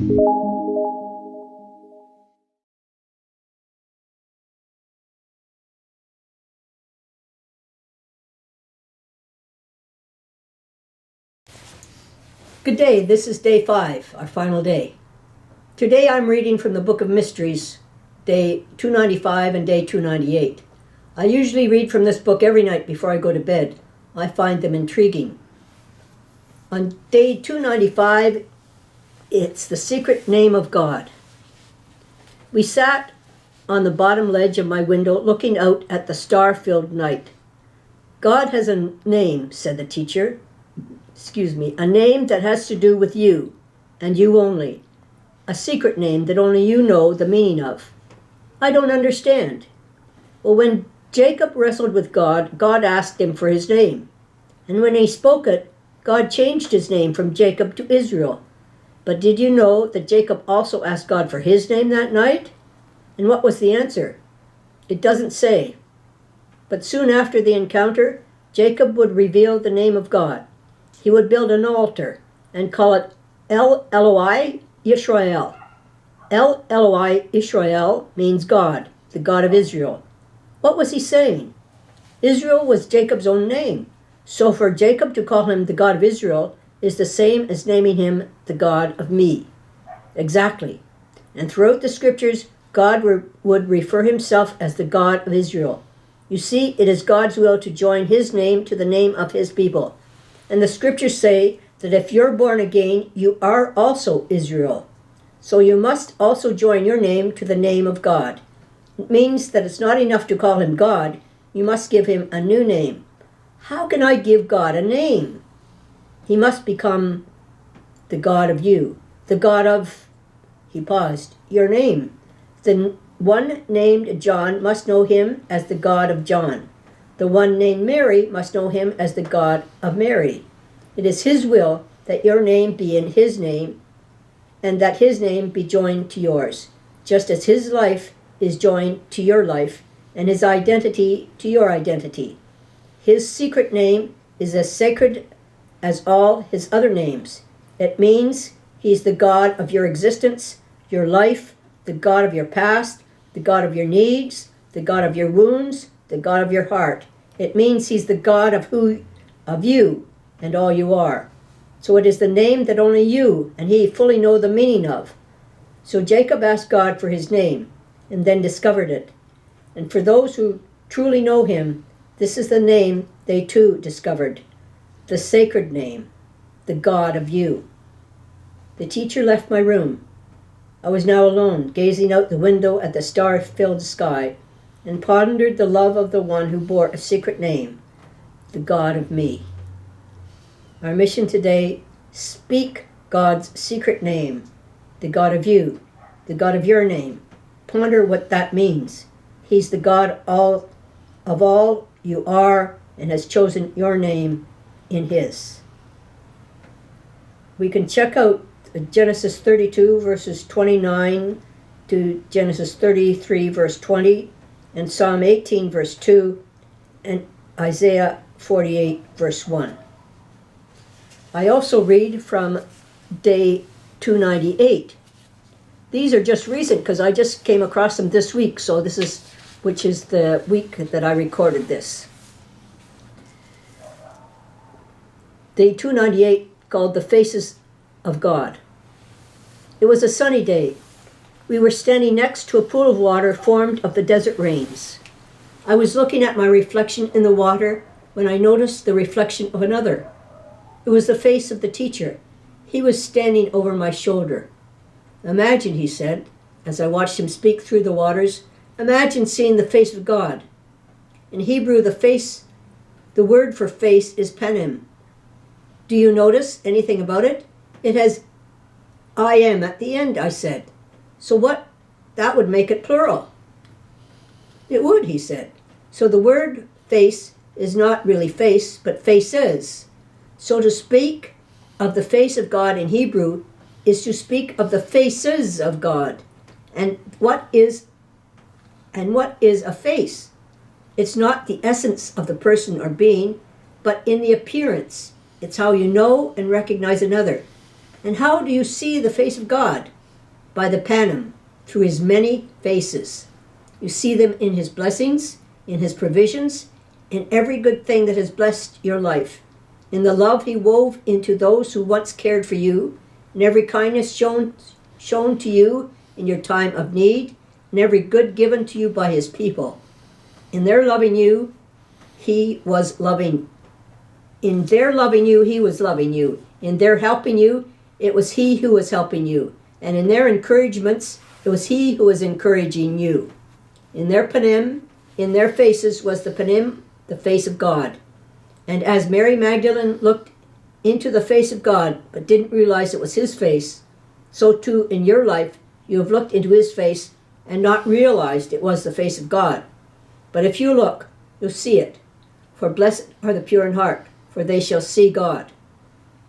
Good day, this is day 5, our final day. Today I'm reading from the Book of Mysteries, day 295 and day 298. I usually read from this book every night before I go to bed. I find them intriguing. On day 295, it's the secret name of God. We sat on the bottom ledge of my window looking out at the star-filled night. God has a name, said the teacher. A name that has to do with you, and you only. A secret name that only you know the meaning of. I don't understand. Well, when Jacob wrestled with God, God asked him for his name. And when he spoke it, God changed his name from Jacob to Israel. But did you know that Jacob also asked God for his name that night? And what was the answer? It doesn't say. But soon after the encounter, Jacob would reveal the name of God. He would build an altar and call it El Eloi Yisrael. El Eloi Yisrael means God, the God of Israel. What was he saying? Israel was Jacob's own name. So for Jacob to call him the God of Israel is the same as naming him the God of me. Exactly. And throughout the scriptures, God would refer himself as the God of Israel. You see, it is God's will to join his name to the name of his people. And the scriptures say that if you're born again, you are also Israel. So you must also join your name to the name of God. It means that it's not enough to call him God. You must give him a new name. How can I give God a name? He must become the God of you. The God of, he paused, your name. The one named John must know him as the God of John. The one named Mary must know him as the God of Mary. It is his will that your name be in his name, and that his name be joined to yours, just as his life is joined to your life, and his identity to your identity. His secret name is as sacred as all his other names. It means he's the God of your existence, your life, the God of your past, the God of your needs, the God of your wounds, the God of your heart. It means he's the God of you and all you are. So it is the name that only you and he fully know the meaning of. So Jacob asked God for his name and then discovered it. And for those who truly know him, this is the name they too discovered. The sacred name, the God of you. The teacher left my room. I was now alone, gazing out the window at the star-filled sky, and pondered the love of the one who bore a secret name, the God of me. Our mission today, speak God's secret name, the God of you, the God of your name. Ponder what that means. He's the God of all you are and has chosen your name in his. We can check out Genesis 32 verses 29 to Genesis 33 verse 20, and Psalm 18 verse 2, and Isaiah 48 verse 1. I also read from day 298. These are just recent because I just came across them this week, so this is, which is the week that I recorded this. Day 298, called The Faces of God. It was a sunny day. We were standing next to a pool of water formed of the desert rains. I was looking at my reflection in the water when I noticed the reflection of another. It was the face of the teacher. He was standing over my shoulder. Imagine, he said, as I watched him speak through the waters, imagine seeing the face of God. In Hebrew, the word for face is panim. Do you notice anything about it? It has I am at the end, I said. So what? That would make it plural. It would, he said. So the word face is not really face, but faces. So to speak of the face of God in Hebrew is to speak of the faces of God. And what is a face? It's not the essence of the person or being, but in the appearance. It's how you know and recognize another. And how do you see the face of God? By the panem, through his many faces. You see them in his blessings, in his provisions, in every good thing that has blessed your life, in the love he wove into those who once cared for you, in every kindness shown to you in your time of need, and every good given to you by his people. In their loving you, he was loving. In their loving you, he was loving you. In their helping you, it was he who was helping you. And in their encouragements, it was he who was encouraging you. In their panim, in their faces was the panim, the face of God. And as Mary Magdalene looked into the face of God, but didn't realize it was his face, so too in your life, you have looked into his face and not realized it was the face of God. But if you look, you'll see it. For blessed are the pure in heart, for they shall see God.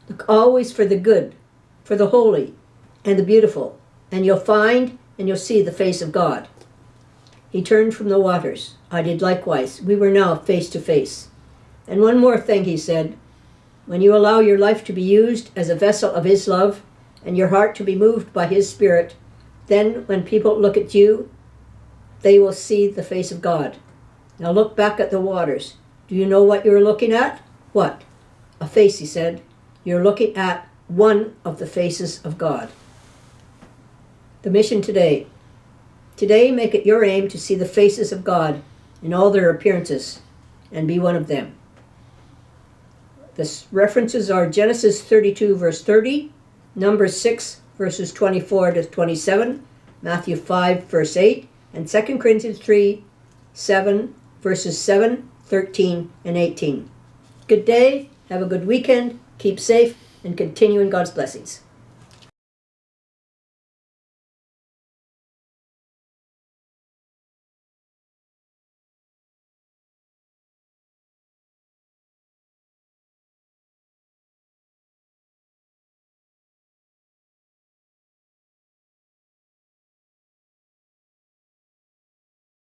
Look always for the good, for the holy, and the beautiful, and you'll find and you'll see the face of God. He turned from the waters. I did likewise. We were now face to face. And one more thing, he said. When you allow your life to be used as a vessel of his love, and your heart to be moved by his spirit, then when people look at you, they will see the face of God. Now look back at the waters. Do you know what you're looking at? What? A face, he said. You're looking at one of the faces of God. The mission today. Today, make it your aim to see the faces of God in all their appearances and be one of them. The references are Genesis 32, verse 30, Numbers 6, verses 24 to 27, Matthew 5, verse 8, and 2 Corinthians 3, 7, verses 7, 13, and 18. Good day, have a good weekend, keep safe, and continue in God's blessings.